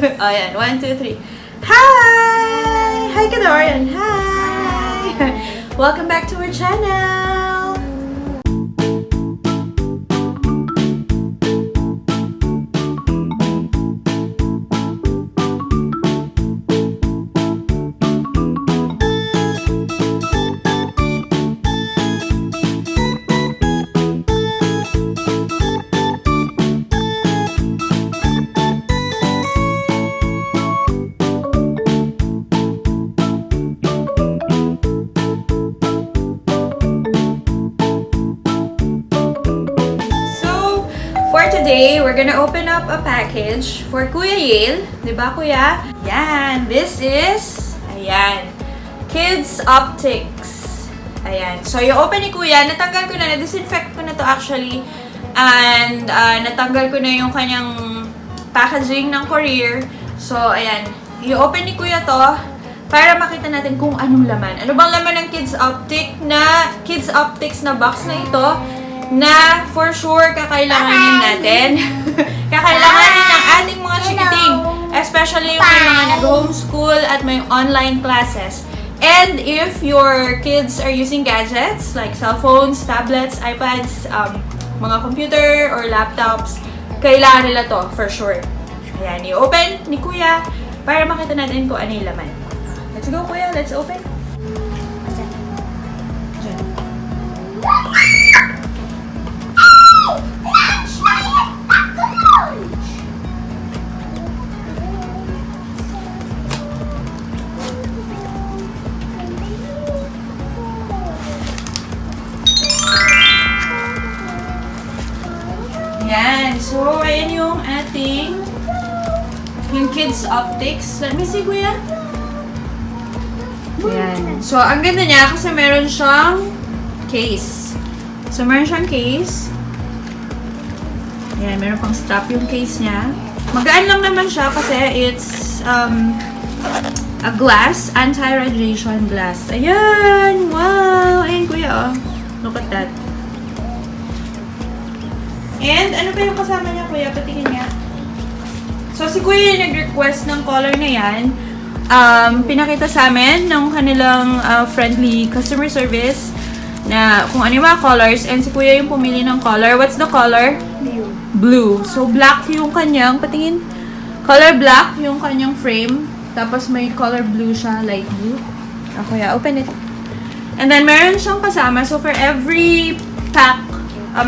Oh, yan. 1, 2, 3. Hi! Hi, Kadorian! Hi! Welcome back to our channel! For today, we're gonna open up a package for Kuya Yale. Diba, Kuya? Yan. This is, ayan, Kids Optics. Ayan. So, yung open ni Kuya, natanggal ko na, na-disinfect ko na to actually. And, natanggal ko na yung kanyang packaging ng courier. So, ayan. I-open ni Kuya to para makita natin kung anong laman. Ano bang laman ng Kids Optics na box na ito? Na for sure kakailanganin natin. Kakailanganin ng ating mga chikiting. Especially yung may mga nag-homeschool at may online classes. And if your kids are using gadgets like cell phones, tablets, iPads, mga computer or laptops, kailangan nila to for sure. Ayan, i-open ni Kuya para makita natin kung ano yung laman. Let's go, Kuya. Let's open. Yan. So, ayan yung ating yung Kids Optics. Let me see, Kuya. Yan. So, ang ganda niya kasi meron siyang case. So, meron siyang case. Yan. Meron pang strap yung case niya. Magaan lang naman siya kasi it's a glass, anti-radiation glass. Ayan! Wow! Ayan, Kuya, oh. Look at that. And, ano pa yung kasama niya, Kuya? Patingin niya. So, si Kuya yung nag-request ng color na yan. Pinakita sa amin ng kanilang friendly customer service na kung ano yung mga colors. And si Kuya yung pumili ng color. What's the color? Blue. Blue. So, black yung kanyang, patingin. Color black yung kanyang frame. Tapos, may color blue siya, light blue. Kuya, open it. And then, meron siyang kasama. So, for every pack,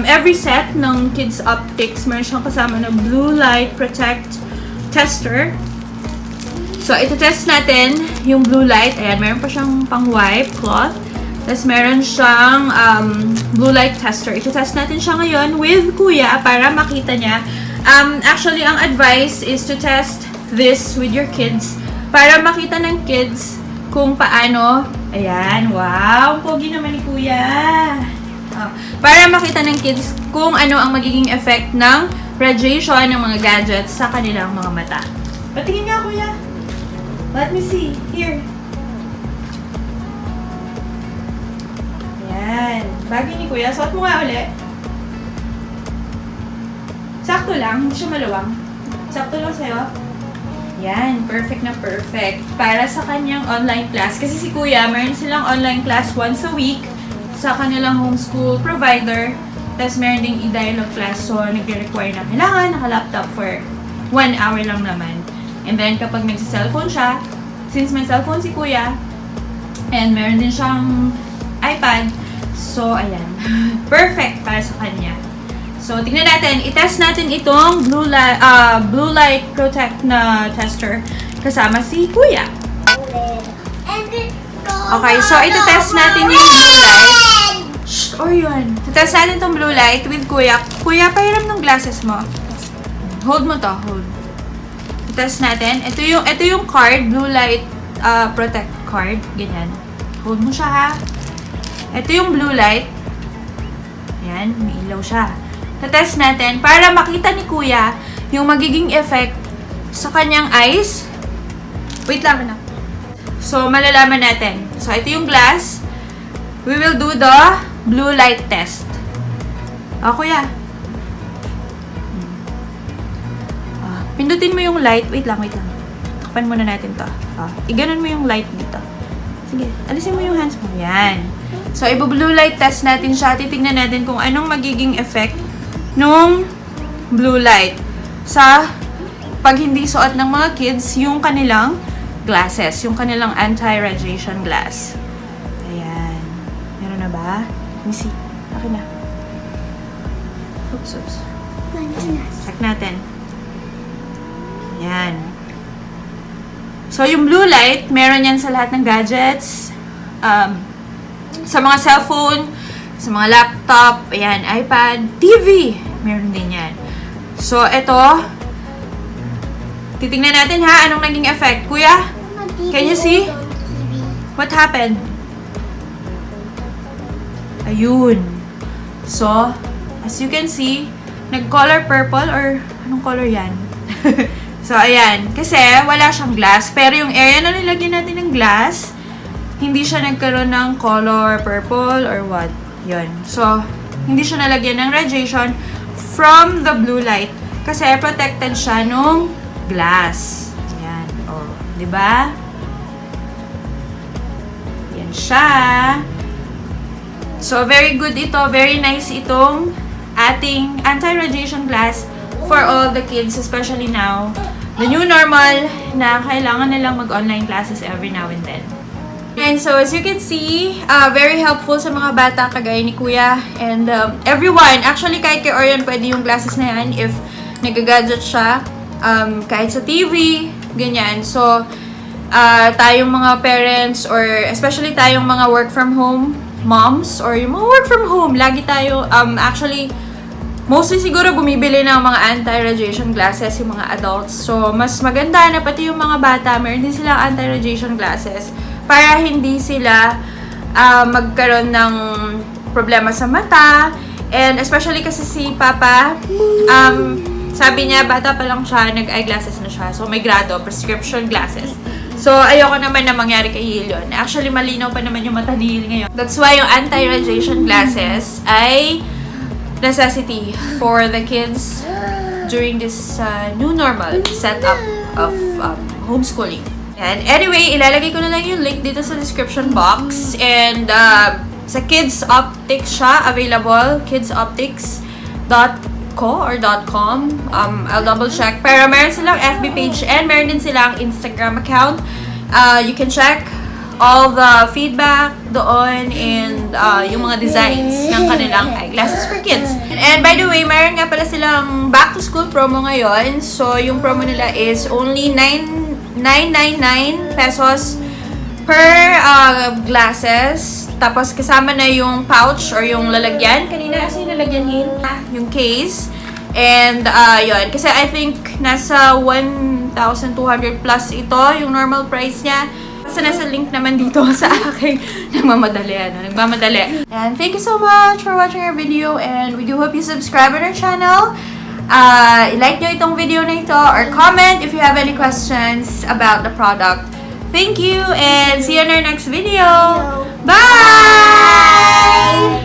every set ng Kids Optics, meron siyang kasama na Blue Light Protect Tester. So, ito-test natin yung blue light. Ayan, meron pa siyang pang-wipe cloth. Tapos, meron siyang blue light tester. Ito-test natin siya ngayon with Kuya para makita niya. Actually, ang advice is to test this with your kids para makita ng kids kung paano. Ayan, wow! Pogi naman ni Kuya! Para makita ng kids kung ano ang magiging effect ng radiation ng mga gadgets sa kanilang mga mata. Patingin nga, Kuya. Let me see. Here. Ayan. Bagay ni Kuya. Suot mo nga uli. Sakto lang. Hindi siya maluwang. Sakto lang sa'yo. Ayan. Perfect na perfect. Para sa kanyang online class. Kasi si Kuya, meron silang online class once a week sa kanilang homeschool provider. Tapos meron ding e-dialogue class. So, nag-require na kailangan naka-laptop for 1 hour lang naman. And then, kapag nagsa-cellphone siya, since may cellphone si Kuya, and meron din siyang iPad, so, ayan. Perfect para sa kanya. So, tingnan natin. I-test natin itong Blue Light Protect na tester kasama si Kuya. Okay, so ito-test natin yung blue light. Shh! Or yun. Ito-test natin itong blue light with Kuya. Kuya, pahiram ng glasses mo. Hold mo to. Hold. Ito-test natin. Ito yung card. Blue Light Protect card. Ganyan. Hold mo siya, ha. Ito yung blue light. Ayan. May ilaw siya. Ito-test natin para makita ni Kuya yung magiging effect sa kanyang eyes. Wait lang na. So, malalaman natin. So, ito yung glass. We will do the blue light test. Kuya. Pindutin mo yung light. Wait lang. Takpan muna natin to. Iganon mo yung light dito. Sige, alisin mo yung hands mo. Yan. So, ibo-blue light test natin siya. Titignan natin kung anong magiging effect nung blue light sa pag hindi suot ng mga kids yung kanilang glasses, yung kanilang anti-radiation glass. Ayan. Meron na ba? Let me see. Okay na. Oops. Check natin. Ayan. So, yung blue light, meron yan sa lahat ng gadgets. Sa mga cellphone, sa mga laptop, ayan, iPad, TV. Meron din yan. So, ito. Titingnan natin ha, anong naging effect. Kuya, can you see? What happened? Ayun. So, as you can see, nag-color purple or anong color yan? So, ayan. Kasi wala siyang glass. Pero yung area na nilagyan natin ng glass, hindi siya nagkaroon ng color purple or what. Yun. So, hindi siya nalagyan ng radiation from the blue light. Kasi protected siya nung glass. Ayan. O, diba? Yan siya. So, very good ito. Very nice itong ating anti-radiation glass for all the kids, especially now. The new normal na kailangan nilang mag-online classes every now and then. And so, as you can see, very helpful sa mga bata kagaya ni Kuya and everyone. Actually, kahit kay Orion, pwede yung glasses na yan if nag-gadget siya. Kahit sa TV, ganyan. So, tayong mga parents or especially tayong mga work from home moms or yung mga work from home, lagi tayo, actually, mostly siguro bumibili ng mga anti-radiation glasses yung mga adults. So, mas maganda na pati yung mga bata, meron din silang anti-radiation glasses para hindi sila magkaroon ng problema sa mata. And especially kasi si Papa, sabi niya, bata pa lang siya, nag-eyeglasses na siya. So, may grado, prescription glasses. So, ayoko naman na mangyari kay Yil yun. Actually, malinaw pa naman yung mata ni Yil ngayon. That's why yung anti-radiation glasses ay necessity for the kids during this new normal setup of homeschooling. And anyway, ilalagay ko na lang yung link dito sa description box. And sa Kids Optics siya, available, kidsoptics.co or .com. I'll double check. Pero meron silang FB page and meron din silang Instagram account. You can check all the feedback doon and yung mga designs ng kanilang eyeglasses for kids. And by the way, mayroon nga pala silang back to school promo ngayon. So, yung promo nila is only 999 pesos per glasses. Tapos, kasama na yung pouch or yung lalagyan. Kanina kasi lalagyan yung case. And, yun. Kasi I think nasa 1,200 plus ito, yung normal price niya. Kasi nasa link naman dito sa aking nagmamadali. And thank you so much for watching our video. And we do hope you subscribe on our channel. I-like nyo itong video na ito or comment if you have any questions about the product. Thank you and see you in our next video. Bye!